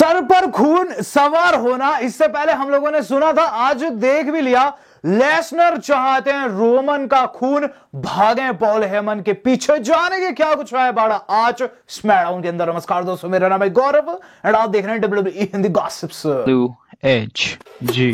Sir पर खून सवार होना, इससे पहले हम लोगों ने सुना था, आज देख भी लिया। लेसनर चाहते हैं रोमन का खून, भागे पॉल हेमन के पीछे, जाने के क्या कुछ है बाड़ा आज स्मैकडाउन के अंदर। नमस्कार दोस्तों, मेरा नाम है गौरव एंड आप देख रहे हैं WWE Hindi gossips. Blue edge ji.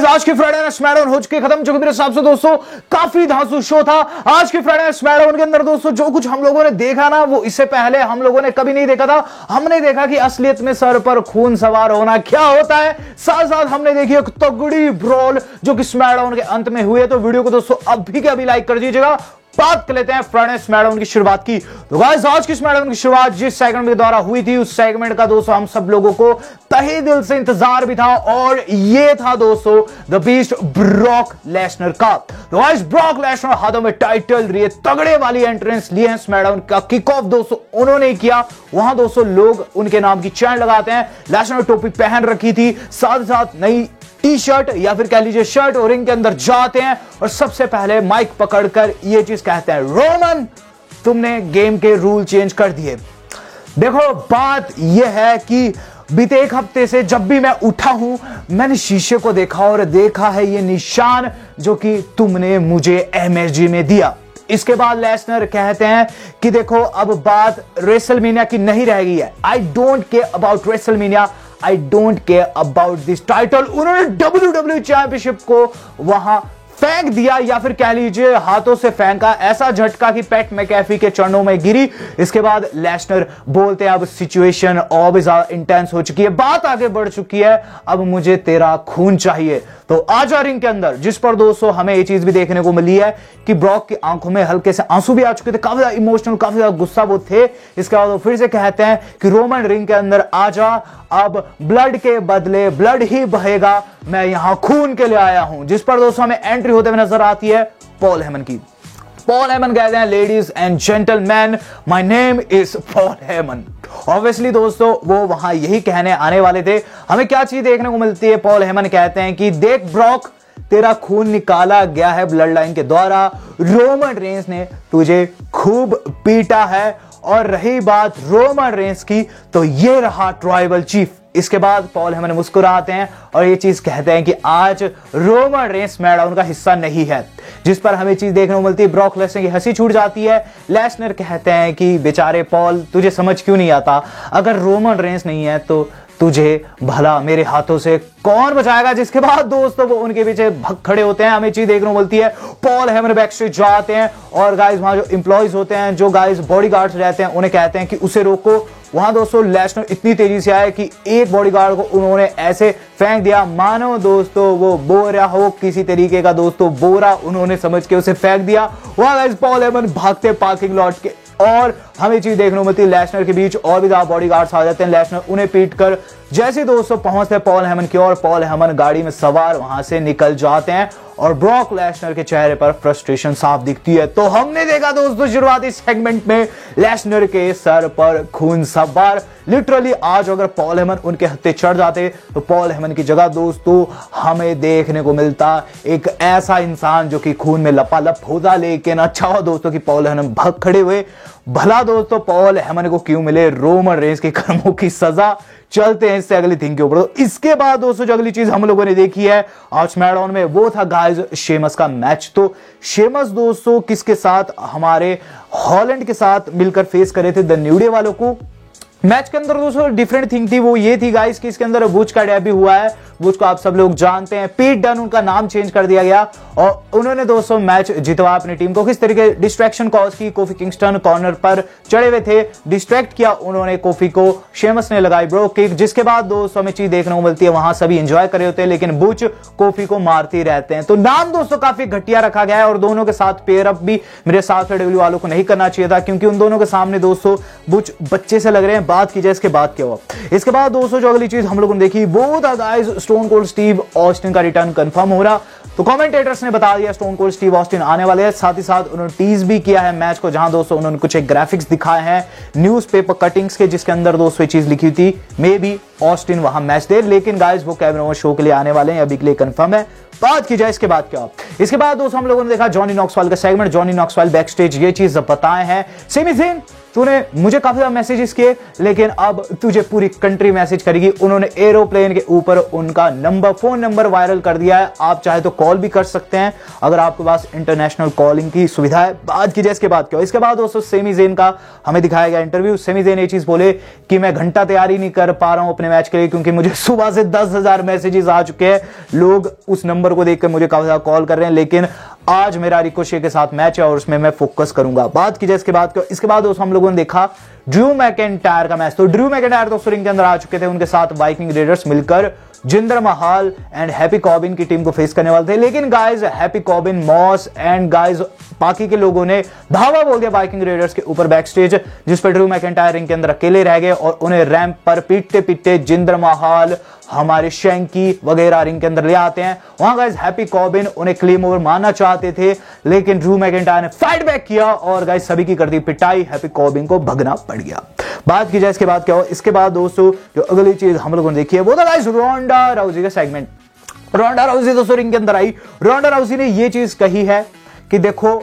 आज की फ्राइडे स्मैकडाउन हो चुकी खत्म, जो कि मेरे हिसाब से दोस्तों काफी धांसू शो था। आज की फ्राइडे स्मैकडाउन के अंदर दोस्तों जो कुछ हम लोगों ने देखा ना, वो इससे पहले हम लोगों ने कभी नहीं देखा था। हमने देखा कि असलियत में सर पर खून सवार होना क्या होता है, साथ साथ हमने देखी एक तगड़ी ब्रॉल जो कि स्मैकडाउन के अंत में हुए। तो वीडियो को दोस्तों अभी के अभी लाइक कर दीजिएगा। बात कर लेते हैं फ्राइडे स्मैकडाउन की शुरुआत की। तो गाइस, आज की स्मैकडाउन की शुरुआत जिस सेगमेंट के द्वारा हुई थी, उस सेगमेंट का दोस्तों हम सब लोगों को तहे दिल से इंतजार भी था, और ये था दोस्तों द बीस्ट ब्रॉक लेसनर का। तो गाइस, ब्रॉक लेसनर हाथों में टाइटल लिए तगड़े वाली एंट्रेंस लिए हैं। स्मैकडाउन का किक ऑफ दोस्तों उन्होंने किया। वहां दोस्तों लोग उनके नाम की चैन लगाते हैं। लेसनर टोपी पहन रखी थी, साथ साथ नई टी शर्ट या फिर कह लीजिए शर्ट, और रिंग के अंदर जाते हैं और सबसे पहले माइक पकड़कर ये चीज कहते हैं, रोमन तुमने गेम के रूल चेंज कर दिए। देखो, बात यह है कि बीते एक हफ्ते से जब भी मैं उठा हूं, मैंने शीशे को देखा और देखा है ये निशान जो कि तुमने मुझे एमएसजी में दिया। इसके बाद लेसनर कहते हैं कि देखो, अब बात रेसलमेनिया की नहीं रह गई है। I don't care about WrestleMania, I don't care about this title. उन्होंने WWE चैंपियनशिप को वहां फेंक दिया, या फिर कह लीजिए हाथों से फेंका, ऐसा झटका कि पैट मैकैफी के चरणों में गिरी। इसके बाद लेसनर बोलते हैं अब सिचुएशन और भी ज्यादा इंटेंस हो चुकी है, बात आगे बढ़ चुकी है, अब मुझे तेरा खून चाहिए। तो आजा रिंग के अंदर, जिस पर दोस्तों हमें ये चीज भी देखने को मिली है कि ब्रॉक की आंखों में हल्के से आंसू भी आ चुके थे, काफी ज्यादा इमोशनल, काफी ज्यादा गुस्सा वो थे। इसके बाद वो फिर से कहते हैं कि रोमन रिंग के अंदर आजा, अब ब्लड के बदले ब्लड ही बहेगा, मैं यहां खून के लिए आया हूं। जिस पर दोस्तों हमें एंट्री होते हुए नजर आती है पॉल हेमन की। पॉल हेमन कहते हैं, ladies and gentleman, my name is Paul Heyman. Obviously दोस्तों वो वहां यही कहने आने वाले थे। हमें क्या चीज देखने को मिलती है, पॉल हेमन कहते हैं कि देख ब्रॉक, तेरा खून निकाला गया है ब्लड लाइन के द्वारा, रोमन रेंस ने तुझे खूब पीटा है, और रही बात रोमन रेंस की, तो ये रहा ट्राइबल चीफ। इसके बाद पॉल हेमन मुस्कुराते हैं और ये चीज कहते हैं कि आज रोमन रेंस स्मैकडाउन का हिस्सा नहीं है। जिस पर हमें चीज देखने को मिलती है, ब्रॉक लेसनर की हंसी छूट जाती है। लेसनर कहते हैं कि बेचारे पॉल, तुझे समझ क्यों नहीं आता, अगर रोमन रेंस नहीं है तो तुझे भला मेरे हाथों से कौन बचाएगा। जिसके बाद दोस्तों वो उनके पीछे भग खड़े होते हैं। हमें चीज देखने को मिलती है, पॉल हेमन बैक स्टेज जाते हैं और गाइस वहां जो एम्प्लॉइज होते हैं, जो गाइस बॉडीगार्ड्स रहते हैं, उन्हें कहते हैं कि उसे रोको। वहां दोस्तों लेसनर इतनी तेजी से आए कि एक बॉडीगार्ड को उन्होंने ऐसे फेंक दिया मानो दोस्तों वो बोरा हो, किसी तरीके का दोस्तों बोरा उन्होंने समझ के उसे फेंक दिया। वहां गाइस पॉल हेमन भागते पार्किंग लॉट के, और हमें चीज देखने को मिलती है लेसनर के बीच और भी ज्यादा बॉडीगार्ड्स आ जाते हैं। लेसनर उन्हें पीट कर जैसे दोस्तों पहुंचते पॉल हेमन की ओर, पॉल हेमन गाड़ी में सवार वहां से निकल जाते हैं और ब्रॉक लेसनर के चेहरे पर फ्रस्ट्रेशन साफ दिखती है। तो हमने देखा दोस्तों शुरुआती सेगमेंट में लेसनर के सर पर खून सवार। लिटरली आज अगर पॉल हेमन उनके हत्थे चढ़ जाते तो पॉल हेमन की जगह दोस्तों हमें देखने को मिलता एक ऐसा इंसान जो कि खून में लपालप होता। लेकिन अच्छा हो दोस्तों कि पॉल हेमन भाग खड़े हुए। भला दोस्तों पॉल हेमन को क्यों मिले रोमन रेंस के कर्मों की सजा। चलते हैं इससे अगली थिंग के ऊपर। तो इसके बाद दोस्तों जो अगली चीज हम लोगों ने देखी है आज स्मैकडाउन में, वो था गाइस शेमस का मैच। तो शेमस दोस्तों किसके साथ, हमारे हॉलैंड के साथ मिलकर फेस करे थे द न्यू डे वालों को। मैच के अंदर दोस्तों डिफरेंट थिंग थी, वो ये थी गाइस कि इसके अंदर बुच का डेब्यू हुआ है। बुच को आप सब लोग जानते हैं, पीट डन उनका नाम चेंज कर दिया गया, और उन्होंने दोस्तों मैच जितवा अपनी टीम को। किस तरीके डिस्ट्रैक्शन कॉज की, कोफी किंगस्टन कॉर्नर पर चढ़े हुए थे, डिस्ट्रैक्ट किया उन्होंने कोफी को, शेमस ने लगाई ब्रो किक। जिसके बाद दोस्तों हमें चीज देखने को मिलती है, वहां सभी एंजॉय कर रहे होते हैं, लेकिन बुच कोफी को मारते रहते हैं। तो नाम दोस्तों काफी घटिया रखा गया है, और दोनों के साथ पेयर अप भी मेरे साथ डब्ल्यू वालों को नहीं करना चाहिए था, क्योंकि उन दोनों के सामने दोस्तों बुच बच्चे से लग रहे हैं। बात की जाए इसके बाद क्या हुआ, इसके बाद दोस्तों जो अगली चीज हम लोगों ने देखी वो था guys stone cold Steve Austin का रिटर्न कंफर्म हो रहा। तो कमेंटेटर्स ने बता दिया स्टोन कोल्ड स्टीव ऑस्टिन आने वाले हैं। साथ ही साथ उन्होंने टीज भी किया है मैच को, जहां दोस्तों उन्होंने कुछ एक ग्राफिक्स दिखाए हैं न्यूज़पेपर कटिंग्स के, जिसके अंदर दोस्तों ये चीज लिखी थी मे बी ऑस्टिन वहां मैच दे, लेकिन गाइस वो केविन ओवंस शो के लिए आने वाले हैं, अभी के लिए कंफर्म है। बात की जाए इसके बाद क्या, इसके बाद दोस्तों हम लोगों ने देखा जॉनी नॉक्सवाइल का सेगमेंट। जॉनी नॉक्सवाइल बैक स्टेज ये चीज बताए हैं, सेमी ज़ेन तूने मुझे काफी ज्यादा मैसेजेस किए, लेकिन अब तुझे पूरी कंट्री मैसेज करेगी। उन्होंने एरोप्लेन के ऊपर उनका फोन नंबर वायरल कर दिया है, आप चाहे तो कॉल भी कर सकते हैं अगर आपके पास इंटरनेशनल कॉलिंग की सुविधा है। बात की जाए इसके बाद क्या, इसके बाद दोस्तों सेमी ज़ेन का हमें दिखाया गया इंटरव्यू। सेमी ज़ेन ये चीज बोले कि मैं घंटा तैयारी नहीं कर पा रहा हूं अपने मैच के लिए, क्योंकि मुझे सुबह से 10,000 मैसेजेस आ चुके हैं, लोग उस नंबर को देखकर मुझे काफी ज्यादा कॉल कर रहे हैं, लेकिन आज मेरा रिकोशे के साथ मैच है और उसमें मैं फोकस करूंगा। बात की जाए इसके बाद, इसके बाद दोस्तों हम लोगों ने देखा ड्रू मैकिंटायर का मैच। तो ड्रू मैकिंटायर दोस्तों रिंग के अंदर आ चुके थे, उनके साथ वाइकिंग रेडर्स मिलकर Jinder Mahal and Happy Corbin की टीम को फेस करने वाले थे, लेकिन guys Happy Corbin, Moss and guys बाकी के लोगों ने धावा बोल दिया वाइकिंग रेडर्स के ऊपर बैक स्टेज, जिस पर ड्रू मैकिंटायर रिंग के अंदर अकेले रह गए और उन्हें रैंप पर पीटते पीटते जिंदर महल, हमारे शैंकी वगैरह रिंग के अंदर ले आते हैं। वहां गाइस हैप्पी कॉबिन उन्हें क्लेम ओवर मारना चाहते थे, लेकिन ड्रू मैकिंटायर ने फाइट बैक किया और गाइस सभी की कर दी पिटाई, हैप्पी कॉबिन को भगना पड़ गया। बात की जाए इसके बाद क्या हो, इसके बाद दोस्तों जो अगली चीज हम लोगों ने देखी है वो था गाइस रोंडा राउजी का सेगमेंट। रोंडा राउजी दोस्तों रिंग के अंदर आई। रोंडा राउजी ने ये चीज कही है कि देखो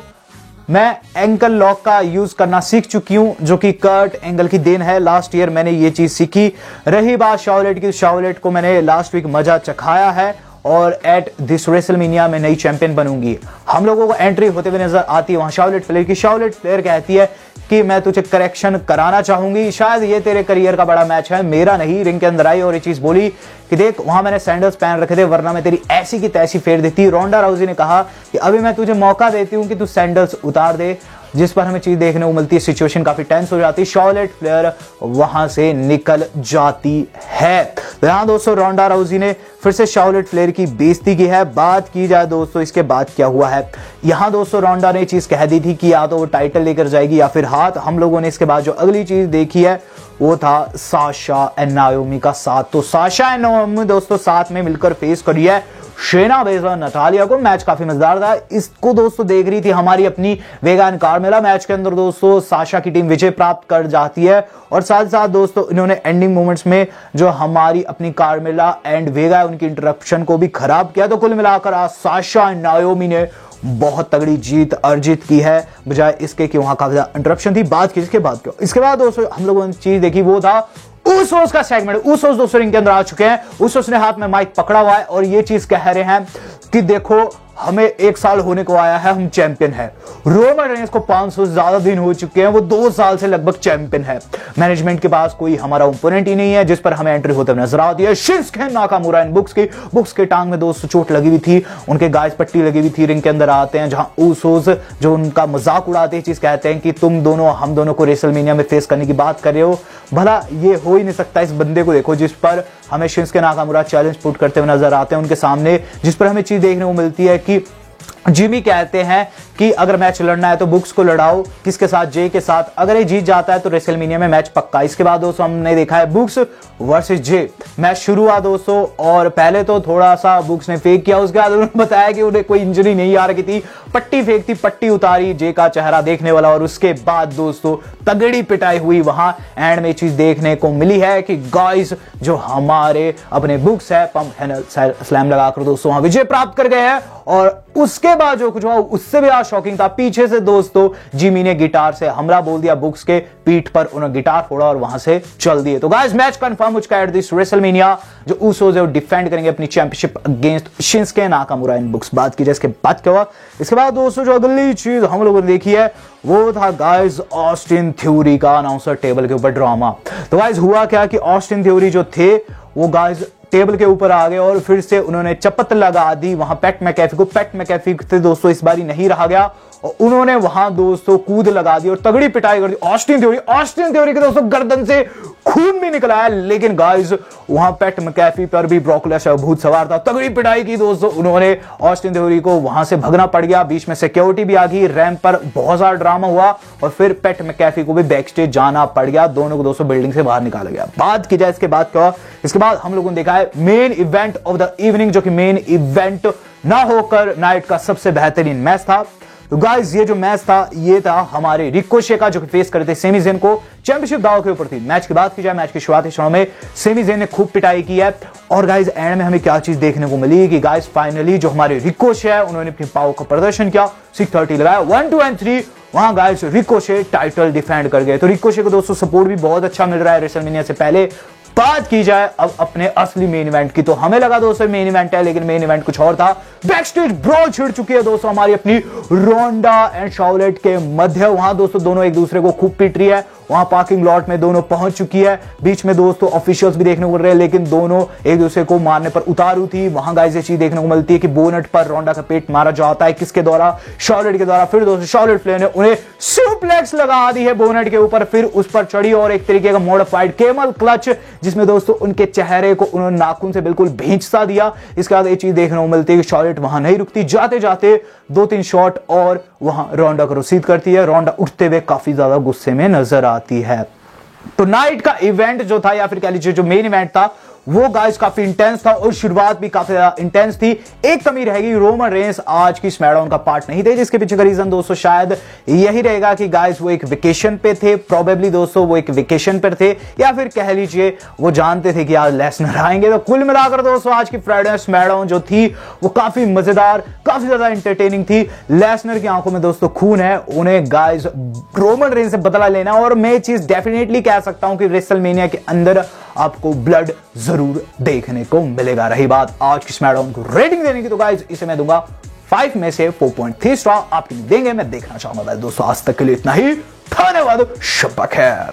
मैं एंकल लॉक का यूज करना सीख चुकी हूं, जो कि कर्ट एंगल की देन है। लास्ट ईयर मैंने ये चीज सीखी। रही बात शार्लेट की, शार्लेट को मैंने लास्ट वीक मजा चखाया है और एट दिस रेसलमेनिया में नई चैंपियन बनूंगी। हम लोगों को एंट्री होते हुए नजर आती है वहां शार्लेट फ्लेयर की। शार्लेट फ्लेयर कहती है कि मैं तुझे करेक्शन कराना चाहूंगी, शायद ये तेरे करियर का बड़ा मैच है, मेरा नहीं। रिंग के अंदर आई और ये चीज बोली कि देख वहां मैंने सैंडल्स पहन रखे थे, वरना मैं तेरी ऐसी की तैसी फेर देती। रोंडा राउजी ने कहा कि अभी मैं तुझे मौका देती हूं कि तू सैंडल्स उतार दे, जिस पर हमें चीज देखने को मिलती है, सिचुएशन काफी टेंस हो जाती है, शार्लेट फ्लेयर वहां से निकल जाती है। तो यहां दोस्तों रोंडा राउजी ने फिर से शार्लेट फ्लेयर की बेइज्जती की है। बात की जाए दोस्तों इसके बाद क्या हुआ है, यहां दोस्तों रोंडा ने चीज कह दी थी कि या तो वो टाइटल लेकर जाएगी या फिर हाथ। हम लोगों ने इसके बाद जो अगली चीज देखी है वो था साशा एंड नाओमी का साथ। तो साशा एंड नाओमी दोस्तों साथ में मिलकर फेस करी है शेना बेजर नटालिया को। मैच काफी मजेदार था। इसको दोस्तों देख रही थी हमारी अपनी वेगा एंड कार्मेला। मैच के अंदर दोस्तों साशा की टीम विजय प्राप्त कर जाती है और साथ साथ दोस्तों इन्होंने एंडिंग मोमेंट्स में जो हमारी अपनी कार्मेला एंड वेगा है उनकी इंटरप्शन को भी खराब किया। तो कुल मिलाकर आज साशा एंड नाओमी ने बहुत तगड़ी जीत अर्जित की है, बजाय इसके कि वहां काफी ज्यादा इंटरप्शन थी। बात की इसके बाद क्यों, इसके बाद दोस्तों हम लोगों ने चीज देखी वो था ऊसोस का सेगमेंट। ऊसोस दोस्तों रिंग के अंदर आ चुके हैं। ऊसोस ने हाथ में माइक पकड़ा हुआ है और ये चीज कह रहे हैं कि देखो हमें 1 साल होने को आया है, हम चैंपियन है। रोमन रेंस को 500 से ज्यादा दिन हो चुके हैं, वो 2 साल से लगभग चैंपियन है। मैनेजमेंट के पास कोई हमारा ओपोनेंट ही नहीं है जिस पर हमें एंट्री होते हुए नजर आती है। शिंसुके नाकामुरा इन बुक्स के टांग में दोस्तों चोट लगी हुई थी, उनके गाइस पट्टी लगी हुई थी। रिंग के अंदर आते हैं जहां ऊसोस जो उनका मजाक उड़ाते हैं, चीज कहते हैं कि तुम दोनों हम दोनों को रेसलमेनिया में फेस करने की बात कर रहे हो, भला ये हो ही नहीं सकता। इस बंदे को देखो जिस पर हमें शिंसुके नाकामुरा चैलेंज पुट करते हुए नजर आते हैं उनके सामने, जिस पर हमें चीज देखने को मिलती है कि जिमी कहते हैं कि अगर मैच लड़ना है तो बुक्स को लड़ाओ, किसके साथ, जे के साथ। अगर ये जीत जाता है तो रेसलमेनिया में मैच पक्का। इसके बाद दोस्तों हमने देखा है बुक्स वर्सेस जे। मैच शुरू हुआ दोस्तों और पहले तो थोड़ा सा बुक्स ने फेक किया, उसके बाद उन्होंने बताया कि उन्हें कोई इंजरी नहीं आ रही थी, पट्टी फेंक थी, पट्टी उतारी, जे का चेहरा देखने वाला। और उसके बाद दोस्तों तगड़ी पिटाई हुई वहां। एंड में चीज देखने को मिली है कि गाइस जो हमारे अपने बुक्स है पंप हैंडल स्लैम लगाकर दोस्तों वहां विजय प्राप्त कर गए हैं। और उसके बाद जो कुछ हुआ उससे भी शॉकिंग था। पीछे से दोस्तों जिमी ने गिटार से हमला बोल दिया बुक्स के पीठ पर, उन्होंने गिटार फोड़ा और वहां से चल दिए। तो गाइस मैच कंफर्म हो चुका है एट दिस रेसलमेनिया। जो ऊसोस है वो डिफेंड करेंगे अपनी चैंपियनशिप अगेंस्ट शिंसुके नाकामुरा इन बुक्स। बात की जाए इसके बाद क्या हुआ, इसके बाद दोस्तों जो अगली चीज हम लोगों ने देखी है वो था गाइस ऑस्टिन थ्योरी का अनाउंसर टेबल के ऊपर ड्रामा। तो गाइस हुआ क्या कि ऑस्टिन थ्योरी जो थे वो गाइस टेबल के ऊपर आ गए और फिर से उन्होंने चपत लगा दी वहां पैट मैकैफी को। पैट मैकैफी से दोस्तों इस बारी नहीं रहा गया और उन्होंने वहां दोस्तों कूद लगा दी और तगड़ी पिटाई कर दी ऑस्टिन थ्योरी के दोस्तों गर्दन से खून भी निकला है। लेकिन गाइस वहां पैट मैकैफी पर भी ब्रॉक लेसनर भूत सवार था, तगड़ी पिटाई की दोस्तों उन्होंने। ऑस्टिन थ्योरी को वहां से भगना पड़ गया, बीच में सिक्योरिटी भी आ गई, रैंप पर बहुत सारा ड्रामा हुआ और फिर पैट मैकैफी को भी बैक स्टेज जाना पड़ गया। दोनों को दोस्तों बिल्डिंग से बाहर निकाला गया। बात की जाए इसके बाद क्या, इसके बाद हम लोगों ने देखा है main event of the evening, जो कि मेन इवेंट ना होकर नाइट का सबसे बेहतरीन मैच था। तो गाइस ये जो मैच था ये था हमारे रिकोशे का, जो कि फेस करे थे सेमी ज़ेन को। चैंपियनशिप दांव के ऊपर थी। मैच की बात की जाए, मैच के शुरुआती क्षणों में सेमी ज़ेन ने खूब पिटाई की है और गाइस एंड में हमें क्या चीज देखने को मिली कि गाइस फाइनली जो हमारे रिकोशे है उन्होंने अपनी पावर का प्रदर्शन किया, 630 लगाया, 1 2 एंड 3 वहां गाइस रिकोशे टाइटल डिफेंड कर गए। तो रिकोशे को दोस्तों सपोर्ट भी बहुत अच्छा मिल रहा है रेसलमेनिया से पहले। बात की जाए अब अपने असली मेन इवेंट की, तो हमें लगा दोस्तों मेन इवेंट है, लेकिन मेन इवेंट कुछ और था। बैकस्टेज ब्रॉल छिड़ चुकी है दोस्तों हमारी अपनी रोंडा एंड शार्लेट के मध्य। वहां दोस्तों दोनों एक दूसरे को खूब पीट रही है। वहां पार्किंग लॉट में दोनों पहुंच चुकी है। बीच में दोस्तों ऑफिशियल्स भी देखने को मिल रहे हैं, लेकिन दोनों एक दूसरे को मारने पर उतारू थी। वहां गाइस ये चीज देखने को मिलती है कि बोनट पर रोंडा का पेट मारा जाता है, किसके द्वारा? शार्लेट के द्वारा। फिर दोस्तों शार्लेट फ्लेयर ने उन्हें सुप्लेक्स लगा दी है बोनट के ऊपर, फिर उस पर चढ़ी और एक तरीके का मॉडिफाइड केमल क्लच, जिसमें दोस्तों उनके चेहरे को उन्होंने नाखून से बिल्कुल भींच सा दिया। इसके बाद ये चीज देखने को मिलती है कि शार्लेट वहां नहीं रुकती, जाते जाते 2-3 शॉट और वहां रोंडा को रसीद करती है। रोंडा उठते हुए काफी ज्यादा गुस्से में नजर आती है। तो नाइट का इवेंट जो था, या फिर कह लीजिए जो मेन इवेंट था, वो गाइस काफी इंटेंस था और शुरुआत भी काफी ज्यादा इंटेंस थी। एक कमी रहेगी, रोमन रेंस आज की स्मैकडाउन का पार्ट नहीं थे, जिसके पीछे का रीजन दोस्तों शायद यही रहेगा कि गाइस वो एक वेकेशन पे थे। प्रोबेबली दोस्तों वो एक वेकेशन पर थे, या फिर कह लीजिए वो जानते थे कि आज लेसनर आएंगे। तो कुल मिलाकर दोस्तों आज की फ्राइडे स्मैकडाउन जो थी वो काफी मजेदार, काफी ज्यादा एंटरटेनिंग थी। लेसनर की आंखों में दोस्तों खून है, उन्हें गाइस रोमन रेंस से बदला लेना। और मैं चीज डेफिनेटली कह सकता हूं कि रेसलमेनिया के अंदर आपको ब्लड जरूर देखने को मिलेगा। रही बात आज की स्मैकडाउन को रेटिंग देने की, तो गाइस इसे मैं दूंगा 5 में से 4.3 स्टार। आप देंगे, मैं देखना चाहूंगा। दोस्तों आज तक के लिए इतना ही, धन्यवाद, शब्बा खैर।